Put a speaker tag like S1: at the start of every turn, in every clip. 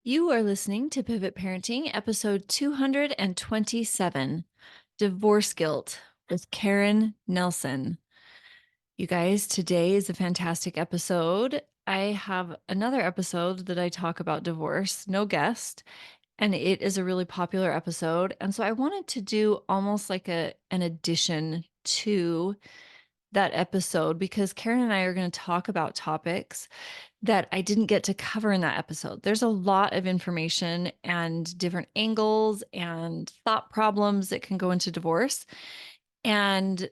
S1: You are listening to Pivot Parenting, episode 227, Divorce Guilt with Karin Nelson. You guys, today is a fantastic episode. I have another episode that I talk about divorce, no guest, and it is a really popular episode. And so I wanted to do almost like an addition to that episode because Karin and I are going to talk about topics that I didn't get to cover in that episode. There's a lot of information and different angles and thought problems that can go into divorce. And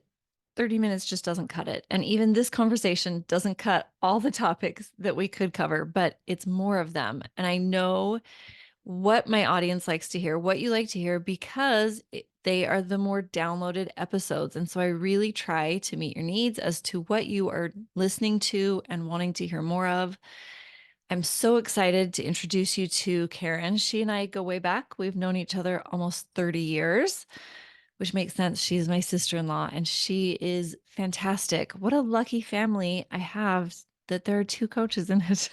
S1: 30 minutes just doesn't cut it. And even this conversation doesn't cut all the topics that we could cover, but it's more of them. And I know what my audience likes to hear, what you like to hear, because they are the more downloaded episodes. And so I really try to meet your needs as to what you are listening to and wanting to hear more of. I'm so excited to introduce you to Karin. She and I go way back. We've known each other almost 30 years, which makes sense. She's my sister-in-law and she is fantastic. What a lucky family I have that there are two coaches in it.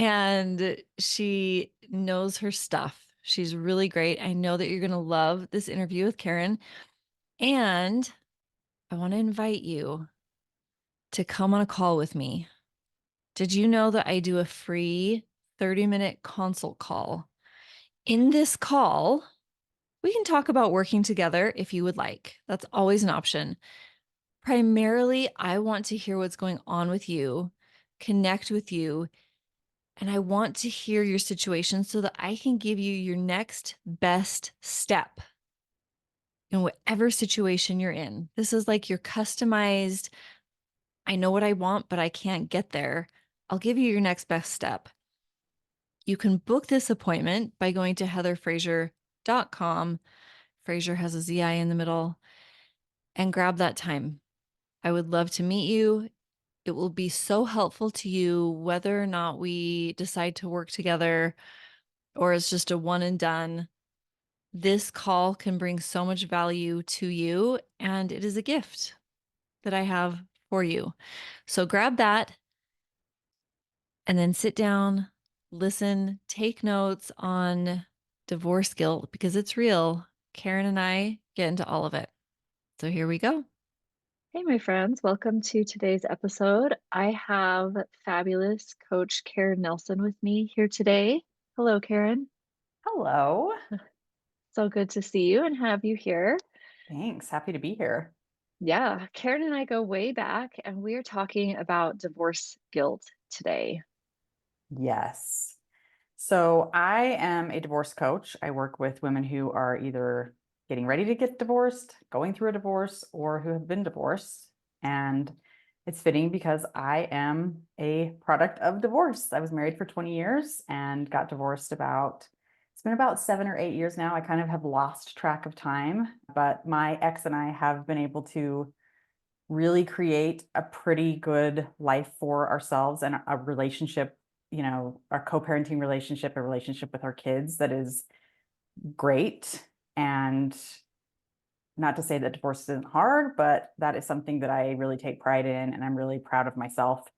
S1: And she knows her stuff. She's really great. I know that you're going to love this interview with Karin. And I want to invite you to come on a call with me. Did you know that I do a free 30-minute consult call? In this call, we can talk about working together if you would like. That's always an option. Primarily, I want to hear what's going on with you, connect with you, and I want to hear your situation so that I can give you your next best step in whatever situation you're in. This is like your customized, I know what I want, but I can't get there. I'll give you your next best step. You can book this appointment by going to heatherfraser.com. Fraser has a ZI in the middle, and grab that time. I would love to meet you. It will be so helpful to you whether or not we decide to work together or it's just a one and done. This call can bring so much value to you, and it is a gift that I have for you. So grab that and then sit down, listen, take notes on divorce guilt because it's real. Karin and I get into all of it. So here we go.
S2: Hey, my friends, welcome to today's episode. I have fabulous Coach Karin Nelson with me here today. Hello, Karin.
S3: Hello.
S2: So good to see you and have you here.
S3: Thanks. Happy to be here.
S2: Yeah, Karin and I go way back, and we are talking about divorce guilt today.
S3: Yes. So I am a divorce coach. I work with women who are either getting ready to get divorced, going through a divorce, or who have been divorced. And it's fitting because I am a product of divorce. I was married for 20 years and got divorced it's been about 7 or 8 years now. I kind of have lost track of time, but my ex and I have been able to really create a pretty good life for ourselves and a relationship, our co-parenting relationship, a relationship with our kids that is great. And not to say that divorce isn't hard, but that is something that I really take pride in and I'm really proud of myself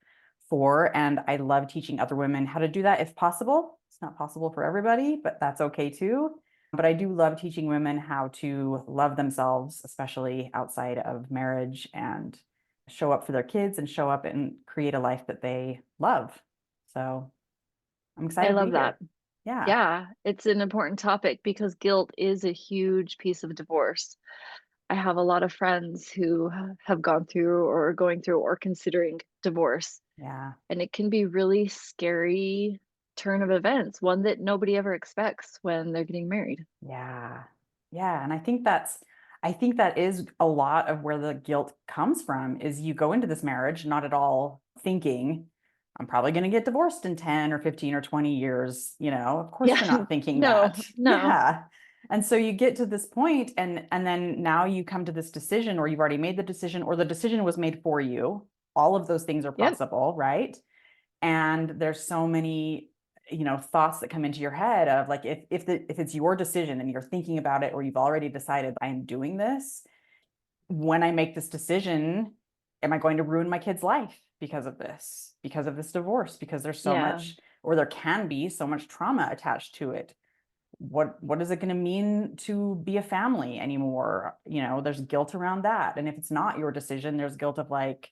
S3: for. And I love teaching other women how to do that if possible. It's not possible for everybody, but that's okay too. But I do love teaching women how to love themselves, especially outside of marriage, and show up for their kids and show up and create a life that they love. So I'm
S2: I
S3: excited to
S2: love
S3: be
S2: that.
S3: here. Yeah.
S2: Yeah, it's an important topic because guilt is a huge piece of divorce. I have a lot of friends who have gone through or are going through or considering divorce.
S3: Yeah.
S2: And it can be really scary turn of events, one that nobody ever expects when they're getting married.
S3: Yeah. Yeah. And I think that is a lot of where the guilt comes from is you go into this marriage not at all thinking, I'm probably going to get divorced in 10 or 15 or 20 years. Of course
S2: Yeah,
S3: you're not thinking
S2: no,
S3: that.
S2: no.
S3: Yeah. And so you get to this point and then now you come to this decision, or you've already made the decision, or the decision was made for you. All of those things are
S2: Yep.
S3: possible, right? And there's so many thoughts that come into your head of like, if it's your decision and you're thinking about it, or you've already decided I am doing this, when I make this decision, am I going to ruin my kid's life because of this divorce? Because there's so
S2: Yeah.
S3: much, or there can be so much trauma attached to it. What is it going to mean to be a family anymore? There's guilt around that. And if it's not your decision, there's guilt of like,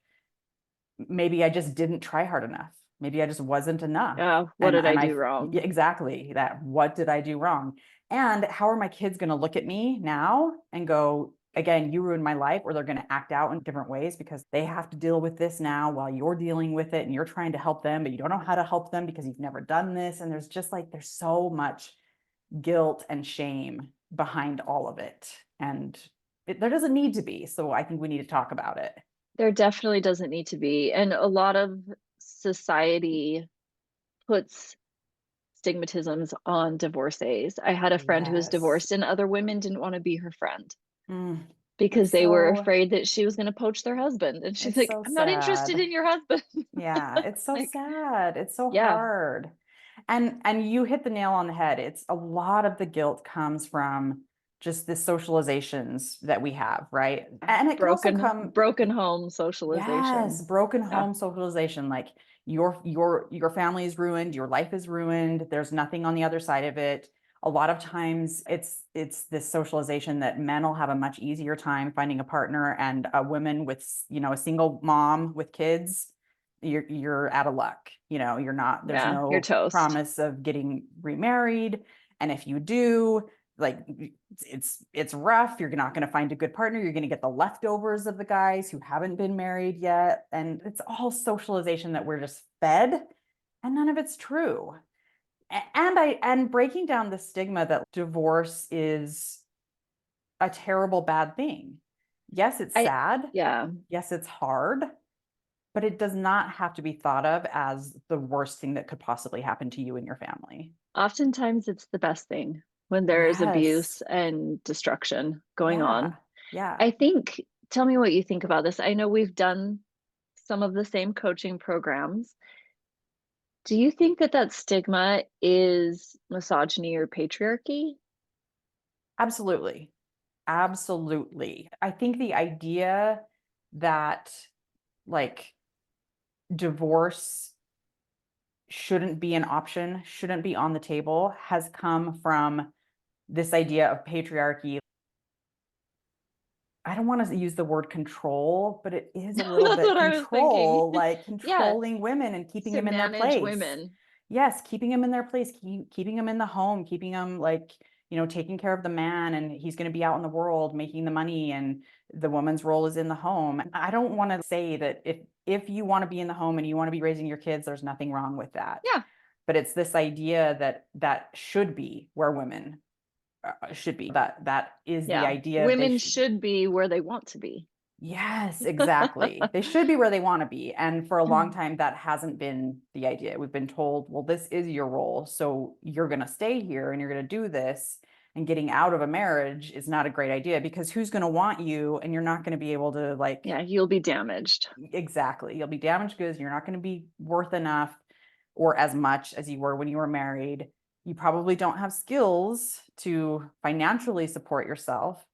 S3: maybe I just didn't try hard enough. Maybe I just wasn't enough.
S2: What did I
S3: And
S2: do
S3: I
S2: wrong?
S3: exactly that. What did I do wrong? And how are my kids going to look at me now and go, again, you ruined my life, or they're going to act out in different ways because they have to deal with this now while you're dealing with it and you're trying to help them, but you don't know how to help them because you've never done this. And there's just like, there's so much guilt and shame behind all of it. And there doesn't need to be. So I think we need to talk about it.
S2: There definitely doesn't need to be. And a lot of society puts stigmatisms on divorcees. I had a friend who was
S3: Yes.
S2: divorced, and other women didn't want to be her friend
S3: Mm,
S2: because
S3: it's
S2: they were
S3: so
S2: afraid that she was going to poach their husband. And she's
S3: it's
S2: like,
S3: so
S2: I'm not interested
S3: sad.
S2: in your husband.
S3: Yeah, it's so
S2: Like,
S3: sad. It's so
S2: yeah,
S3: hard. And you hit the nail on the head. It's a lot of the guilt comes from just the socializations that we have, right? And it can also come,
S2: broken home socialization.
S3: yes, broken
S2: Yeah,
S3: home socialization. Like your family is ruined, your life is ruined. There's nothing on the other side of it. A lot of times it's this socialization that men will have a much easier time finding a partner, and a woman with, a single mom with kids, you're out of luck. You're not, there's
S2: yeah, you're
S3: no
S2: toast.
S3: promise of getting remarried. And if you do, like, it's rough. You're not going to find a good partner. You're going to get the leftovers of the guys who haven't been married yet. And it's all socialization that we're just fed, and none of it's true. And breaking down the stigma that divorce is a terrible bad thing. Yes, it's
S2: I
S3: sad.
S2: Yeah,
S3: Yes, it's hard, but it does not have to be thought of as the worst thing that could possibly happen to you and your family.
S2: oftentimes it's the best thing when there is
S3: Yes.
S2: abuse and destruction going on.
S3: Yeah. Yeah.
S2: I think, tell me what you think about this. I know we've done some of the same coaching programs. Do you think that that stigma is misogyny or patriarchy?
S3: Absolutely. Absolutely. I think the idea that, like, divorce shouldn't be an option, shouldn't be on the table, has come from this idea of patriarchy. I don't want to use the word control, but it is a little
S2: That's
S3: bit
S2: what I was thinking.
S3: control, like
S2: Yeah,
S3: controlling women and keeping
S2: to
S3: them in their
S2: manage
S3: place.
S2: women.
S3: Yes, keeping them in their place, keeping them in the home, keeping them, like, taking care of the man, and he's going to be out in the world making the money, and the woman's role is in the home. I don't want to say that if you want to be in the home and you want to be raising your kids, there's nothing wrong with that.
S2: Yeah,
S3: But it's this idea that should be where women should be. That is the
S2: yeah.
S3: idea. They
S2: Women
S3: should.
S2: should be where they want to be.
S3: Yes, exactly. They should be where they want to be. And for a long time, that hasn't been the idea. We've been told, well, this is your role. So you're going to stay here and you're going to do this. And getting out of a marriage is not a great idea, because who's going to want you, and you're not going to be able to, like,
S2: Yeah, you'll be damaged.
S3: exactly. You'll be damaged goods. You're not going to be worth enough or as much as you were when you were married. You probably don't have skills to financially support yourself.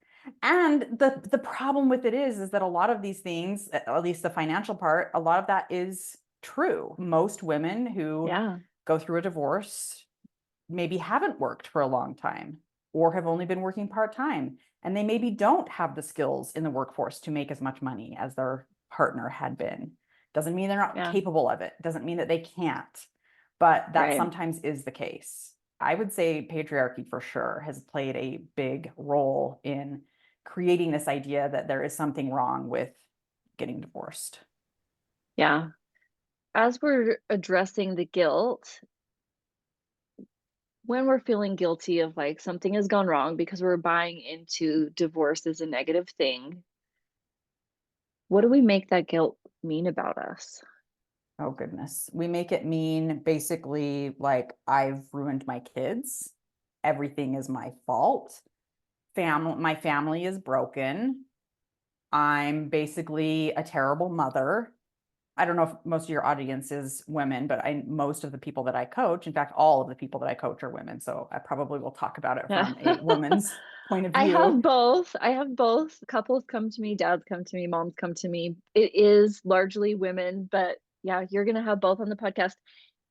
S3: And the problem with it is that a lot of these things, at least the financial part, a lot of that is true. Most women who
S2: Yeah,
S3: go through a divorce maybe haven't worked for a long time, or have only been working part-time, and they maybe don't have the skills in the workforce to make as much money as their partner had been. Doesn't mean they're not
S2: yeah,
S3: capable of it, doesn't mean that they can't, but that
S2: right.
S3: sometimes is the case. I would say patriarchy for sure has played a big role in creating this idea that there is something wrong with getting divorced.
S2: Yeah. As we're addressing the guilt, when we're feeling guilty of like something has gone wrong because we're buying into divorce as a negative thing, what do we make that guilt mean about us?
S3: Oh goodness. We make it mean basically like, I've ruined my kids. Everything is my fault. My family is broken. I'm basically a terrible mother. I don't know if most of your audience is women, but most of the people that I coach, in fact, all of the people that I coach are women. So I probably will talk about it
S2: Yeah.
S3: from a woman's point of
S2: I
S3: view.
S2: have both. I have both. Couples come to me, dads come to me, moms come to me. It is largely women, but yeah, you're going to have both on the podcast.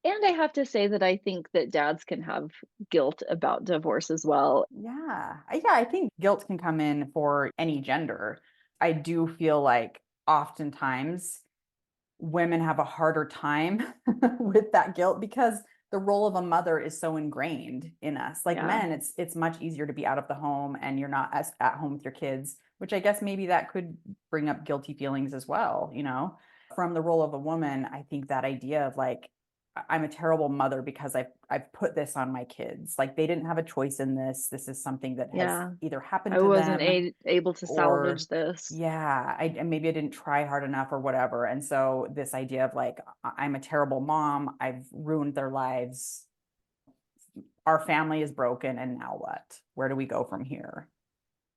S2: And I have to say that I think that dads can have guilt about divorce as well.
S3: Yeah, I think guilt can come in for any gender. I do feel like oftentimes women have a harder time with that guilt because the role of a mother is so ingrained in us. Like
S2: Yeah.
S3: men, it's much easier to be out of the home and you're not as at home with your kids, which I guess maybe that could bring up guilty feelings as well, you know. From the role of a woman, I think that idea of like I'm a terrible mother because I've put this on my kids. Like they didn't have a choice in this. This is something that has
S2: Yeah.
S3: either happened
S2: I
S3: to
S2: wasn't
S3: them
S2: able to salvage
S3: or
S2: this.
S3: yeah, and maybe I didn't try hard enough or whatever. And so this idea of like I'm a terrible mom, I've ruined their lives. Our family is broken and now what? Where do we go from here?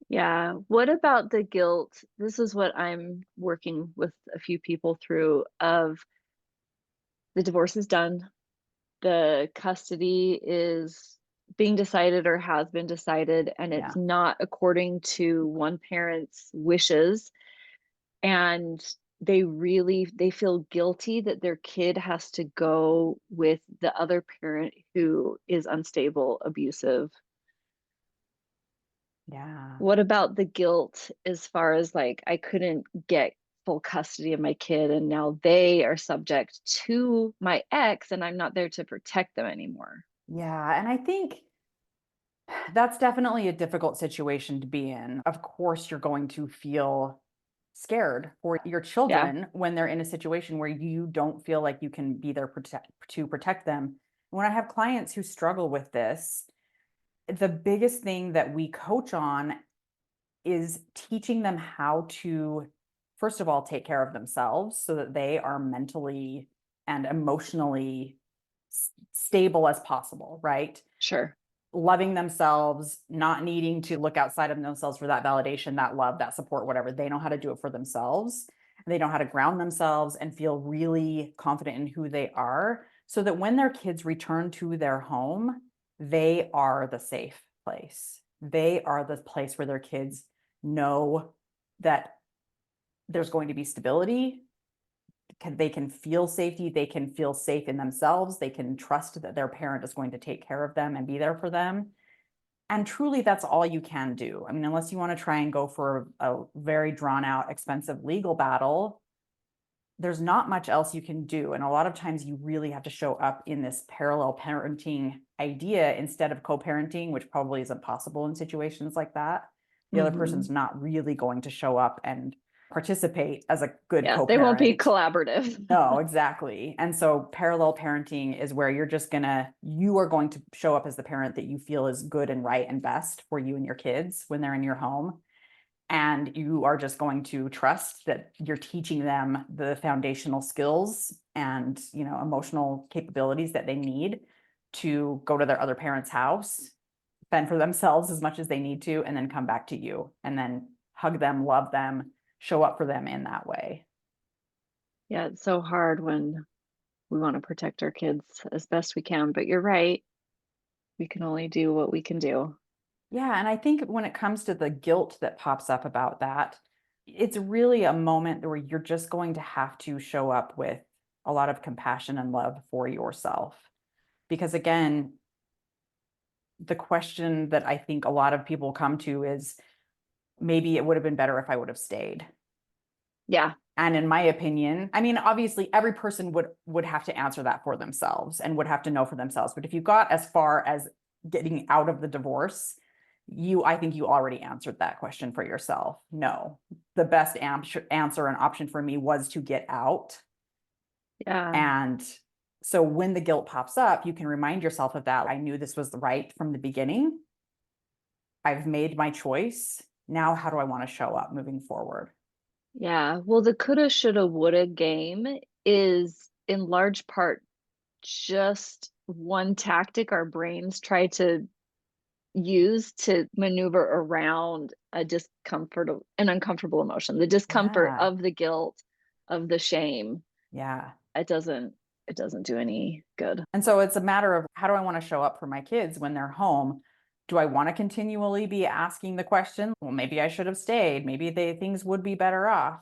S2: Yeah. What about the guilt? This is what I'm working with a few people through of the divorce is done. The custody is being decided or has been decided, and it's
S3: Yeah.
S2: not according to one parent's wishes. And they feel guilty that their kid has to go with the other parent who is unstable, abusive.
S3: Yeah.
S2: What about the guilt as far as like I couldn't get full custody of my kid and now they are subject to my ex and I'm not there to protect them anymore?
S3: Yeah, and I think that's definitely a difficult situation to be in. Of course, you're going to feel scared for your
S2: Yeah,
S3: children when they're in a situation where you don't feel like you can be there to protect them. When I have clients who struggle with this, the biggest thing that we coach on is teaching them how to, first of all, take care of themselves so that they are mentally and emotionally stable as possible, right?
S2: sure.
S3: Loving themselves, not needing to look outside of themselves for that validation, that love, that support, whatever. They know how to do it for themselves. They know how to ground themselves and feel really confident in who they are so that when their kids return to their home, they are the safe place. They are the place where their kids know that there's going to be stability. They can feel safety. They can feel safe in themselves. They can trust that their parent is going to take care of them and be there for them. And truly, that's all you can do. I mean, unless you want to try and go for a very drawn out, expensive legal battle, there's not much else you can do. And a lot of times you really have to show up in this parallel parenting idea instead of co-parenting, which probably isn't possible in situations like that. The other person's
S2: Mhm.
S3: not really going to show up and participate as a good
S2: Yeah, they won't be
S3: co-parent.
S2: collaborative.
S3: No, exactly. And so parallel parenting is where you are going to show up as the parent that you feel is good and right and best for you and your kids when they're in your home. And you are just going to trust that you're teaching them the foundational skills and, emotional capabilities that they need to go to their other parent's house, fend for themselves as much as they need to, and then come back to you and then hug them, love them, show up for them in that way.
S2: Yeah, it's so hard when we want to protect our kids as best we can, but you're right. We can only do what we can do.
S3: Yeah, and I think when it comes to the guilt that pops up about that, it's really a moment where you're just going to have to show up with a lot of compassion and love for yourself. Because again, the question that I think a lot of people come to is maybe it would have been better if I would have stayed.
S2: Yeah,
S3: And in my opinion, I mean, obviously every person would have to answer that for themselves and would have to know for themselves. But if you got as far as getting out of the divorce, I think you already answered that question for yourself. No, the best answer and option for me was to get out.
S2: yeah,
S3: And so when the guilt pops up, you can remind yourself of that. I knew this was right from the beginning. I've made my choice. Now, how do I want to show up moving forward?
S2: yeah. Well, the coulda, shoulda, woulda game is in large part just one tactic our brains try to use to maneuver around an uncomfortable emotion, the discomfort
S3: Yeah.
S2: of the guilt, of the shame.
S3: Yeah.
S2: It doesn't it doesn't do any good.
S3: And so it's a matter of how do I want to show up for my kids when they're home? Do I want to continually be asking the question, well, maybe I should have stayed. Maybe things would be better off.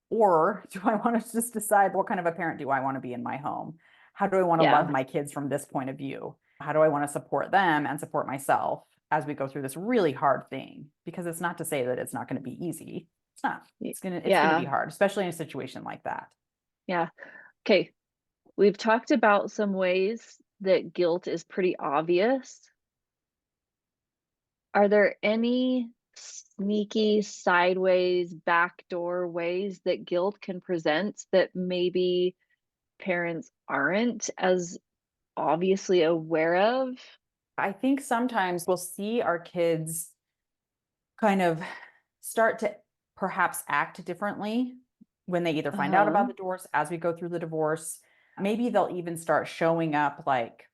S3: Or do I want to just decide what kind of a parent do I want to be in my home? How do I want to
S2: Yeah.
S3: love my kids from this point of view? How do I want to support them and support myself as we go through this really hard thing? Because it's not to say that it's not going to be easy. It's not. It's gonna be
S2: Yeah.
S3: hard, especially in a situation like that.
S2: Yeah. Okay. We've talked about some ways that guilt is pretty obvious. Are there any sneaky sideways, backdoor ways that guilt can present that maybe parents aren't as obviously aware of?
S3: I think sometimes we'll see our kids kind of start to perhaps act differently when they either find out
S2: Uh-huh.
S3: about the divorce as we go through the divorce. Maybe they'll even start showing up like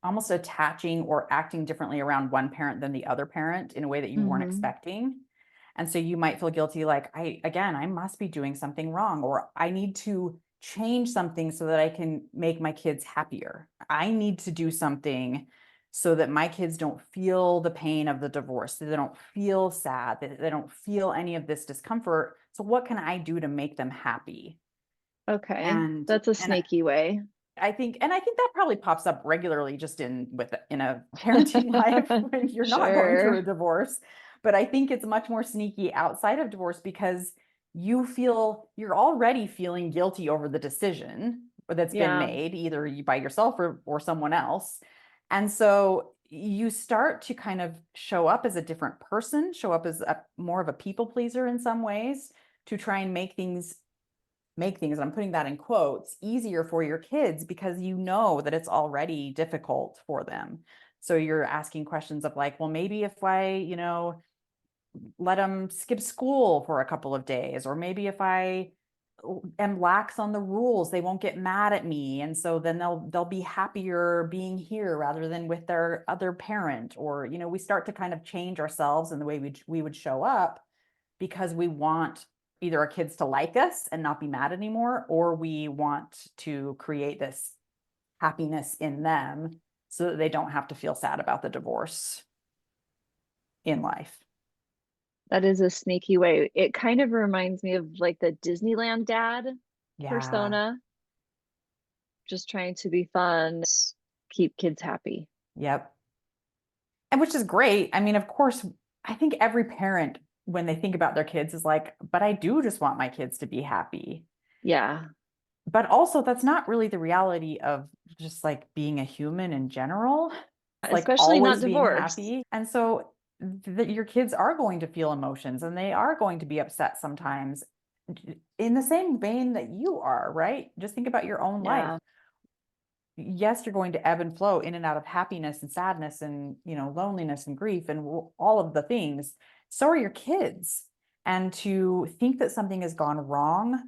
S3: almost attaching or acting differently around one parent than the other parent in a way that you weren't
S2: Mhm.
S3: expecting. And so you might feel guilty, like, I must be doing something wrong, or I need to change something so that I can make my kids happier. I need to do something so that my kids don't feel the pain of the divorce, that they don't feel sad, that they don't feel any of this discomfort. So what can I do to make them happy?
S2: Okay.
S3: And
S2: That's a
S3: and
S2: sneaky way.
S3: I think that probably pops up regularly just in a parenting life when you're not going through
S2: Sure.
S3: a divorce. But I think it's much more sneaky outside of divorce because you're already feeling guilty over the decision that's been
S2: Yeah.
S3: made, either by yourself or someone else. And so you start to kind of show up as a different person, show up as more of a people pleaser in some ways to try and make things, I'm putting that in quotes, easier for your kids because you know that it's already difficult for them. So you're asking questions of like, well, maybe if I, let them skip school for a couple of days, or maybe if I am lax on the rules, they won't get mad at me. And so then they'll be happier being here rather than with their other parent. Or, we start to kind of change ourselves and the way we would show up because we want either our kids to like us and not be mad anymore, or we want to create this happiness in them so that they don't have to feel sad about the divorce in life.
S2: That is a sneaky way. It kind of reminds me of like the Disneyland dad
S3: Yeah.
S2: persona, just trying to be fun, keep kids happy.
S3: Yep. And which is great. I mean, of course, I think every parent, when they think about their kids, is like, but I do just want my kids to be happy.
S2: Yeah.
S3: But also, that's not really the reality of just like being a human in general. It's like
S2: Especially not
S3: always being
S2: divorce.
S3: happy. And so that your kids are going to feel emotions and they are going to be upset sometimes in the same vein that you are, right? Just think about your own life.
S2: Yeah.
S3: Yes, you're going to ebb and flow in and out of happiness and sadness and, loneliness and grief and all of the things. So are your kids. And to think that something has gone wrong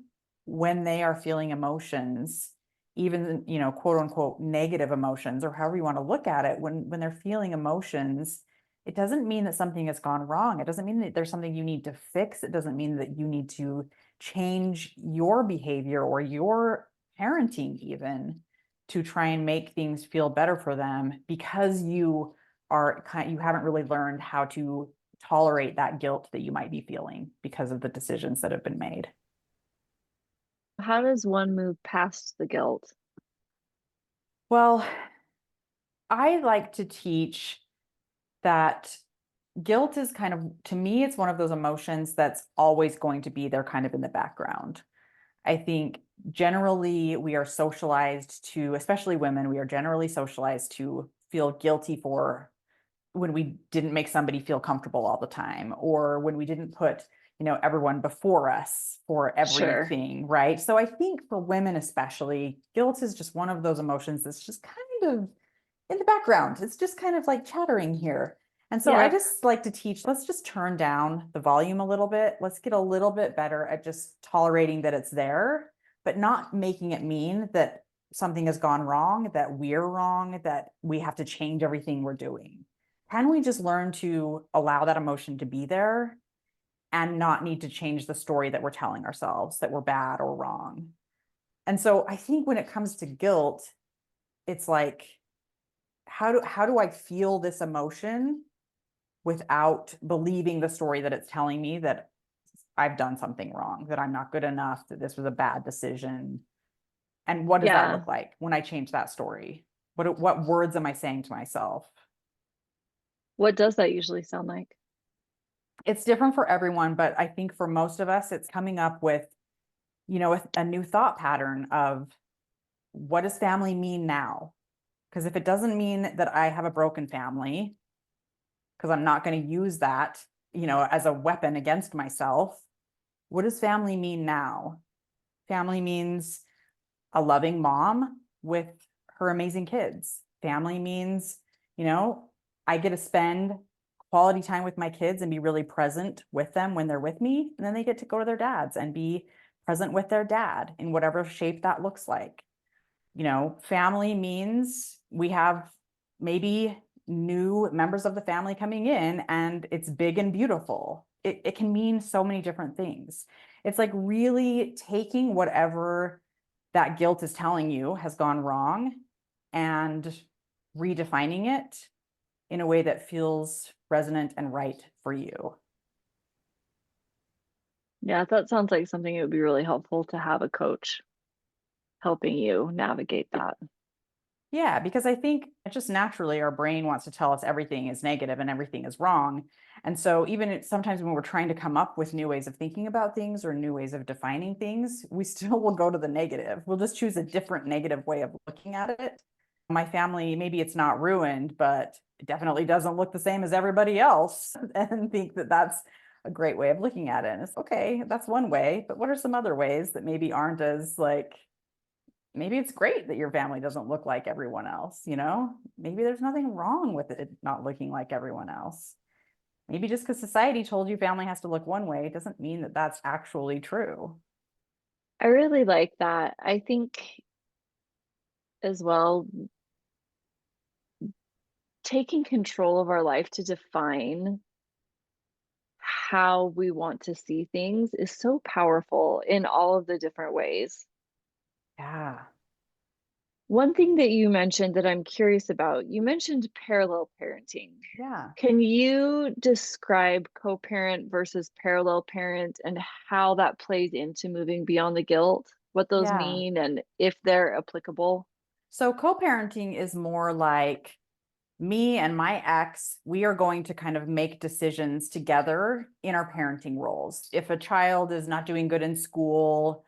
S3: when they are feeling emotions, even, quote unquote, negative emotions, or however you want to look at it, when they're feeling emotions, it doesn't mean that something has gone wrong. It doesn't mean that there's something you need to fix. It doesn't mean that you need to change your behavior or your parenting even to try and make things feel better for them because you haven't really learned how to tolerate that guilt that you might be feeling because of the decisions that have been made.
S2: How does one move past the guilt?
S3: Well, I like to teach that guilt is kind of, to me, it's one of those emotions that's always going to be there kind of in the background. I think generally we are socialized to, especially women, we are generally socialized to feel guilty for when we didn't make somebody feel comfortable all the time, or when we didn't put, everyone before us for
S2: Sure.
S3: everything, right? So I think for women especially, guilt is just one of those emotions that's just kind of in the background. It's just kind of like chattering here. And so I
S2: Yep.
S3: just like to teach, let's just turn down the volume a little bit. Let's get a little bit better at just tolerating that it's there, but not making it mean that something has gone wrong, that we're wrong, that we have to change everything we're doing. Can we just learn to allow that emotion to be there and not need to change the story that we're telling ourselves that we're bad or wrong? And so I think when it comes to guilt, it's like, how do I feel this emotion without believing the story that it's telling me that I've done something wrong, that I'm not good enough, that this was a bad decision? And what does that
S2: Yeah.
S3: look like when I change that story? What words am I saying to myself?
S2: What does that usually sound like?
S3: It's different for everyone, but I think for most of us, it's coming up with, a new thought pattern of what does family mean now? Because if it doesn't mean that I have a broken family, because I'm not going to use that, as a weapon against myself, what does family mean now? Family means a loving mom with her amazing kids. Family means, you know, I get to spend quality time with my kids and be really present with them when they're with me. And then they get to go to their dads and be present with their dad in whatever shape that looks like. Family means we have maybe new members of the family coming in and it's big and beautiful. It can mean so many different things. It's like really taking whatever that guilt is telling you has gone wrong and redefining it in a way that feels resonant and right for you.
S2: Yeah, that sounds like something it would be really helpful to have a coach helping you navigate that.
S3: Yeah, because I think just naturally our brain wants to tell us everything is negative and everything is wrong. And so even sometimes when we're trying to come up with new ways of thinking about things or new ways of defining things, we still will go to the negative. We'll just choose a different negative way of looking at it. My family, maybe it's not ruined, but it definitely doesn't look the same as everybody else and think that that's a great way of looking at it. And it's okay, that's one way, but what are some other ways that maybe aren't as like maybe it's great that your family doesn't look like everyone else. Maybe there's nothing wrong with it not looking like everyone else. Maybe just because society told you family has to look one way doesn't mean that that's actually true.
S2: I really like that. I think as well, taking control of our life to define how we want to see things is so powerful in all of the different ways.
S3: Yeah.
S2: One thing that you mentioned that I'm curious about, you mentioned parallel parenting.
S3: Yeah.
S2: Can you describe co-parent versus parallel parent and how that plays into moving beyond the guilt, what those
S3: Yeah.
S2: mean, and if they're applicable?
S3: So co-parenting is more like me and my ex, we are going to kind of make decisions together in our parenting roles. If a child is not doing good in school,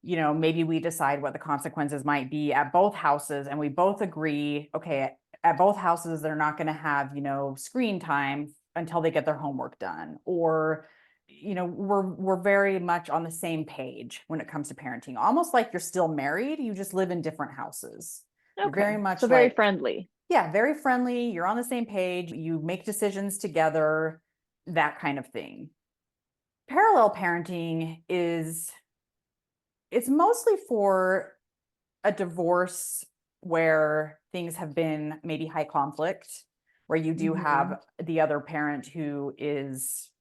S3: maybe we decide what the consequences might be at both houses and we both agree, okay, at both houses, they're not going to have, screen time until they get their homework done. Or, we're very much on the same page when it comes to parenting, almost like you're still married, you just live in different houses. You're very
S2: Okay, so
S3: much
S2: very
S3: like,
S2: friendly.
S3: yeah, very friendly. You're on the same page. You make decisions together, that kind of thing. Parallel parenting it's mostly for a divorce where things have been maybe high conflict, where you do
S2: Hmm.
S3: have the other parent who is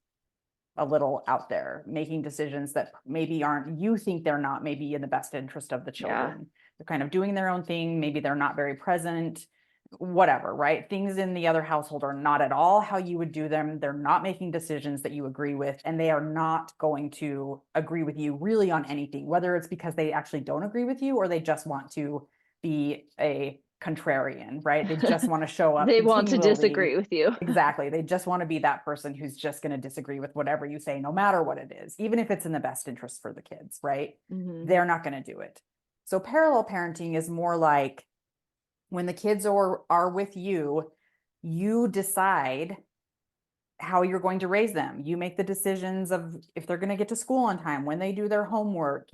S3: a little out there making decisions that maybe aren't, you think they're not maybe in the best interest of the
S2: Yeah,
S3: children. They're kind of doing their own thing. Maybe they're not very present, whatever, right? Things in the other household are not at all how you would do them. They're not making decisions that you agree with, and they are not going to agree with you really on anything, whether it's because they actually don't agree with you or they just want to be a contrarian, right? They just want to show up
S2: they want to
S3: continually.
S2: disagree with you.
S3: Exactly. They just want to be that person who's just going to disagree with whatever you say, no matter what it is, even if it's in the best interest for the kids, right?
S2: Hmm.
S3: They're not going to do it. So parallel parenting is more like when the kids are with you, you decide how you're going to raise them. You make the decisions of if they're going to get to school on time, when they do their homework,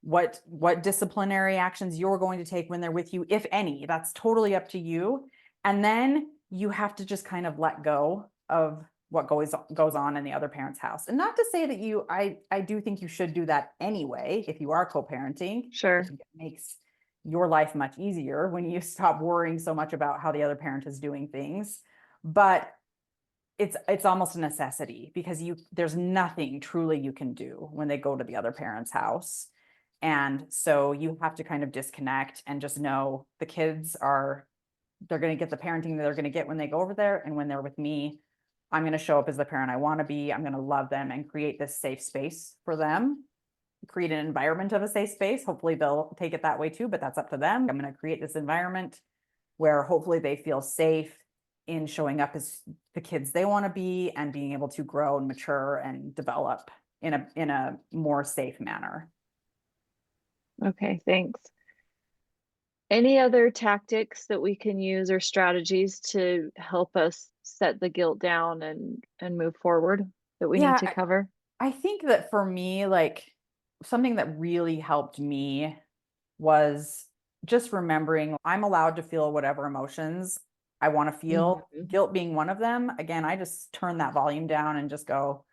S3: what disciplinary actions you're going to take when they're with you, if any. That's totally up to you. And then you have to just kind of let go of what goes on in the other parent's house. And not to say that I do think you should do that anyway if you are co-parenting. I
S2: Sure.
S3: think it makes your life much easier when you stop worrying so much about how the other parent is doing things. But it's almost a necessity because there's nothing truly you can do when they go to the other parent's house. And so you have to kind of disconnect and just know the kids they're going to get the parenting that they're going to get when they go over there. And when they're with me, I'm going to show up as the parent I want to be. I'm going to love them and create this safe space for them. create an environment of a safe space. Hopefully they'll take it that way too, but that's up to them. I'm going to create this environment where hopefully they feel safe in showing up as the kids they want to be and being able to grow and mature and develop in a more safe manner.
S2: Okay, thanks. Any other tactics that we can use or strategies to help us set the guilt down and move forward that we need
S3: Yeah,
S2: to cover?
S3: I think that for me, like something that really helped me was just remembering I'm allowed to feel whatever emotions I want to feel,
S2: Mhm.
S3: guilt being one of them. Again, I just turn that volume down and just go,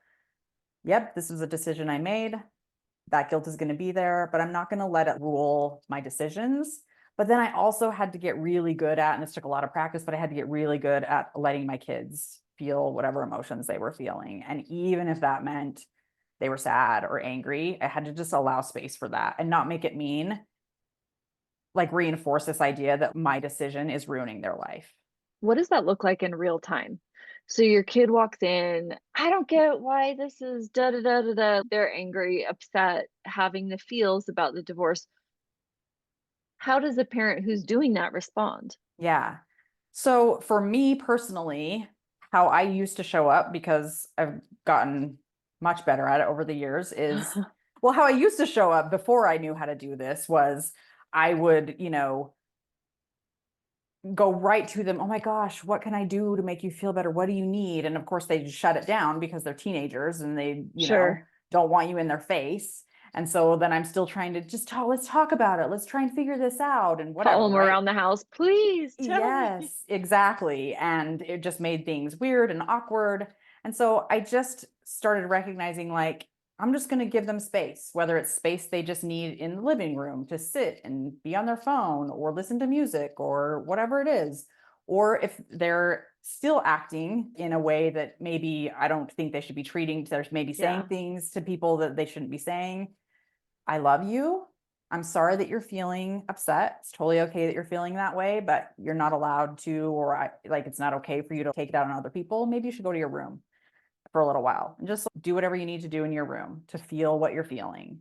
S3: yep, this was a decision I made. That guilt is going to be there, but I'm not going to let it rule my decisions. But then I also had to get really good at, and this took a lot of practice, but I had to get really good at letting my kids feel whatever emotions they were feeling. And even if that meant they were sad or angry, I had to just allow space for that and not make it mean, like reinforce this idea that my decision is ruining their life.
S2: What does that look like in real time? So your kid walks in, I don't get why this is da da da da da. They're angry, upset, having the feels about the divorce. How does a parent who's doing that respond?
S3: Yeah. So for me personally, how I used to show up, because I've gotten much better at it over the years, is well, how I used to show up before I knew how to do this was I would, go right to them. Oh my gosh, what can I do to make you feel better? What do you need? And of course, they just shut it down because they're teenagers and they,
S2: Sure.
S3: don't want you in their face. And so then I'm still trying to just talk, let's talk about it. Let's try and figure this out and
S2: Follow
S3: whatever,
S2: them
S3: right?
S2: around the house. Please tell me.
S3: Yes, exactly. And it just made things weird and awkward. And so I just started recognizing like, I'm just going to give them space, whether it's space they just need in the living room to sit and be on their phone or listen to music or whatever it is. Or if they're still acting in a way that maybe I don't think they should be treating, they're maybe saying
S2: Yeah.
S3: things to people that they shouldn't be saying. I love you. I'm sorry that you're feeling upset. It's totally okay that you're feeling that way, but you're not allowed to, or like it's not okay for you to take it out on other people. Maybe you should go to your room for a little while and just do whatever you need to do in your room to feel what you're feeling.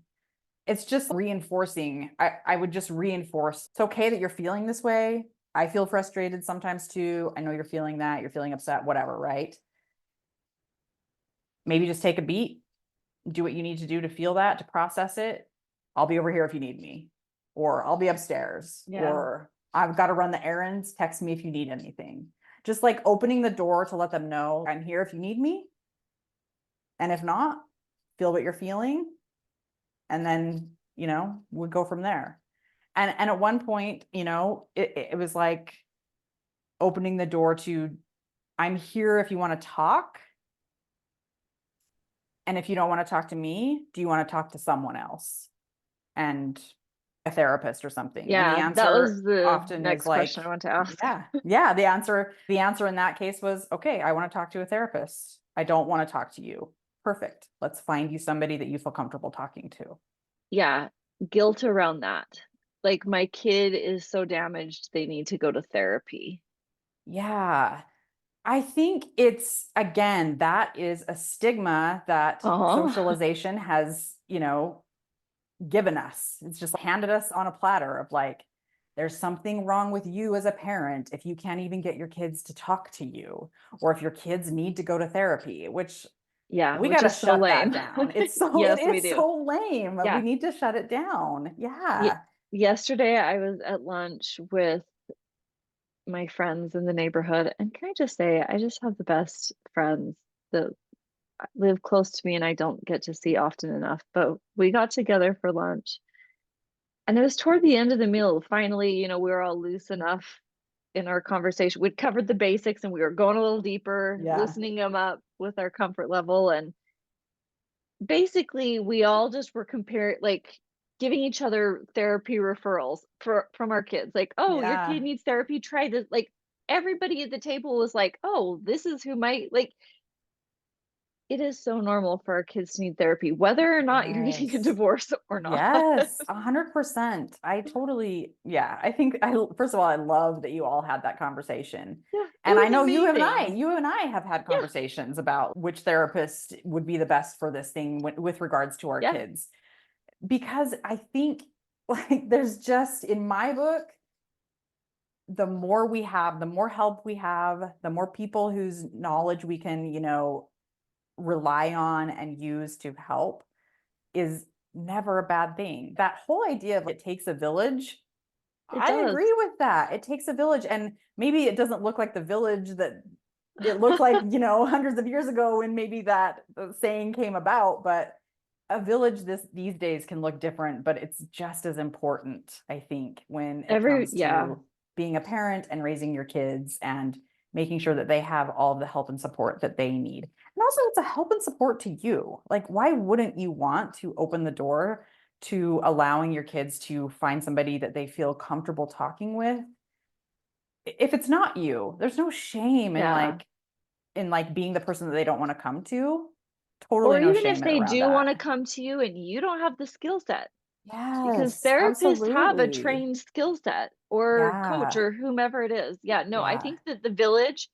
S3: It's just reinforcing. I would just reinforce it's okay that you're feeling this way. I feel frustrated sometimes too. I know you're feeling that, you're feeling upset, whatever, right? Maybe just take a beat, do what you need to do to feel that, to process it. I'll be over here if you need me, or I'll be upstairs,
S2: Yeah.
S3: or I've got to run the errands. Text me if you need anything. Just like opening the door to let them know I'm here if you need me. And if not, feel what you're feeling. And then, we go from there. And at one point, it was like opening the door to I'm here if you want to talk. And if you don't want to talk to me, do you want to talk to someone else? And a therapist or something. And the
S2: Yeah. That was
S3: answer
S2: the
S3: often is
S2: next
S3: like,
S2: question I want to ask.
S3: yeah. The answer in that case was, okay, I want to talk to a therapist. I don't want to talk to you. Perfect. Let's find you somebody that you feel comfortable talking to.
S2: Yeah. Guilt around that. Like my kid is so damaged, they need to go to therapy.
S3: Yeah. I think it's again, that is a stigma that
S2: Oh,
S3: socialization has, given us. It's just handed us on a platter of like, there's something wrong with you as a parent if you can't even get your kids to talk to you, or if your kids need to go to therapy, which
S2: yeah,
S3: we
S2: which
S3: got to
S2: is so
S3: shut that
S2: lame.
S3: down. It
S2: Yes, we
S3: is
S2: do.
S3: so lame. We
S2: Yeah.
S3: need to shut it down.
S2: Ye
S3: Yeah.
S2: Yesterday, I was at lunch with my friends in the neighborhood, and can I just say, I just have the best friends that live close to me and I don't get to see often enough. But we got together for lunch, and it was toward the end of the meal. Finally, we were all loose enough in our conversation. We'd covered the basics and we were going a little deeper,
S3: Yeah.
S2: loosening them up with our comfort level. And basically, we all just were comparing, like, giving each other therapy referrals from our kids. Like, oh, your kid
S3: Yeah.
S2: needs therapy, try this. Like, everybody at the table was like, oh, this is who might, like, it is so normal for our kids to need therapy, whether or not you're getting a
S3: Yes.
S2: divorce or not.
S3: Yes, 100%. I totally, yeah. I think first of all, I love that you all had that conversation.
S2: Yeah, it
S3: And I
S2: was
S3: know
S2: amazing.
S3: you and I have had
S2: Yeah,
S3: conversations about which therapist would be the best for this thing with regards to our
S2: yeah.
S3: kids. because I think like there's just in my book, the more we have, the more help we have, the more people whose knowledge we can, rely on and use to help is never a bad thing. That whole idea of it takes a village,
S2: It
S3: I
S2: does.
S3: agree with that. It takes a village. And maybe it doesn't look like the village that it looked like, hundreds of years ago when maybe that saying came about, but a village these days can look different, but it's just as important, I think, when it comes
S2: Yeah.
S3: to being a parent and raising your kids and making sure that they have all the help and support that they need. And also it's a help and support to you. Like, why wouldn't you want to open the door to allowing your kids to find somebody that they feel comfortable talking with? If it's not you, there's no shame in
S2: Yeah.
S3: being the person that they don't want to come to.
S2: Or
S3: Totally no
S2: even if
S3: shame
S2: they
S3: around
S2: do want to
S3: that.
S2: come to you and you don't have the skill set, because
S3: Yes,
S2: therapists have a
S3: absolutely.
S2: trained skill set, or coach
S3: Yeah,
S2: or whomever it is. Yeah, no, I
S3: yeah,
S2: think that the village,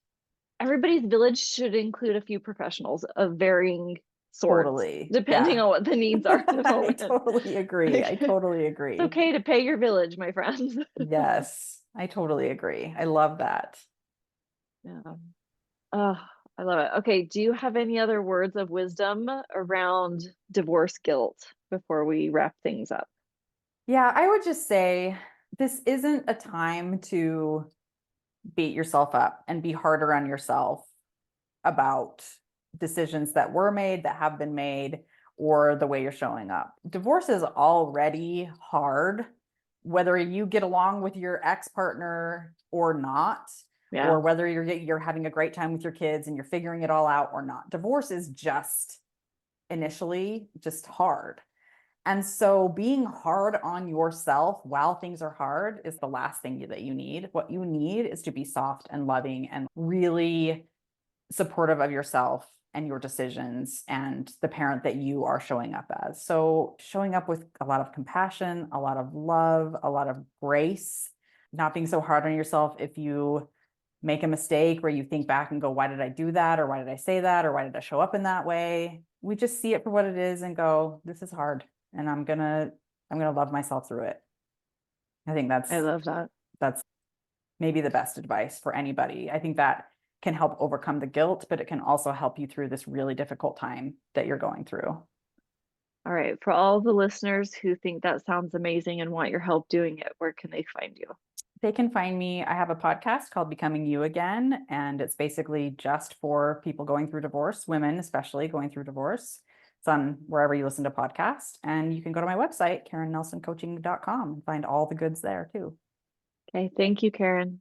S2: everybody's village should include a few professionals of varying sorts,
S3: totally.
S2: depending
S3: Yeah.
S2: on what the needs are in the
S3: I
S2: moment.
S3: totally agree.
S2: Like,
S3: I
S2: it's
S3: totally agree.
S2: okay to pay your village, my friends.
S3: Yes, I totally agree. I love that.
S2: Yeah. Oh, I love it. Okay, do you have any other words of wisdom around divorce guilt before we wrap things up?
S3: Yeah, I would just say this isn't a time to beat yourself up and be harder on yourself about decisions that were made, that have been made, or the way you're showing up. Divorce is already hard, whether you get along with your ex-partner or not,
S2: Yeah,
S3: or whether you're having a great time with your kids and you're figuring it all out or not. Divorce is just initially just hard. And so being hard on yourself while things are hard is the last thing that you need. What you need is to be soft and loving and really supportive of yourself and your decisions and the parent that you are showing up as. So showing up with a lot of compassion, a lot of love, a lot of grace, not being so hard on yourself if you make a mistake where you think back and go, why did I do that? Or why did I say that? Or why did I show up in that way? We just see it for what it is and go, this is hard. And I'm gonna love myself through it. I think
S2: I love that.
S3: that's maybe the best advice for anybody. I think that can help overcome the guilt, but it can also help you through this really difficult time that you're going through.
S2: All right, for all the listeners who think that sounds amazing and want your help doing it, where can they find you?
S3: They can find me. I have a podcast called Becoming You Again, and it's basically just for people going through divorce, women especially going through divorce. It's on wherever you listen to podcasts. And you can go to my website, KarinNelsonCoaching.com, and find all the goods there too.
S2: Okay, thank you, Karin.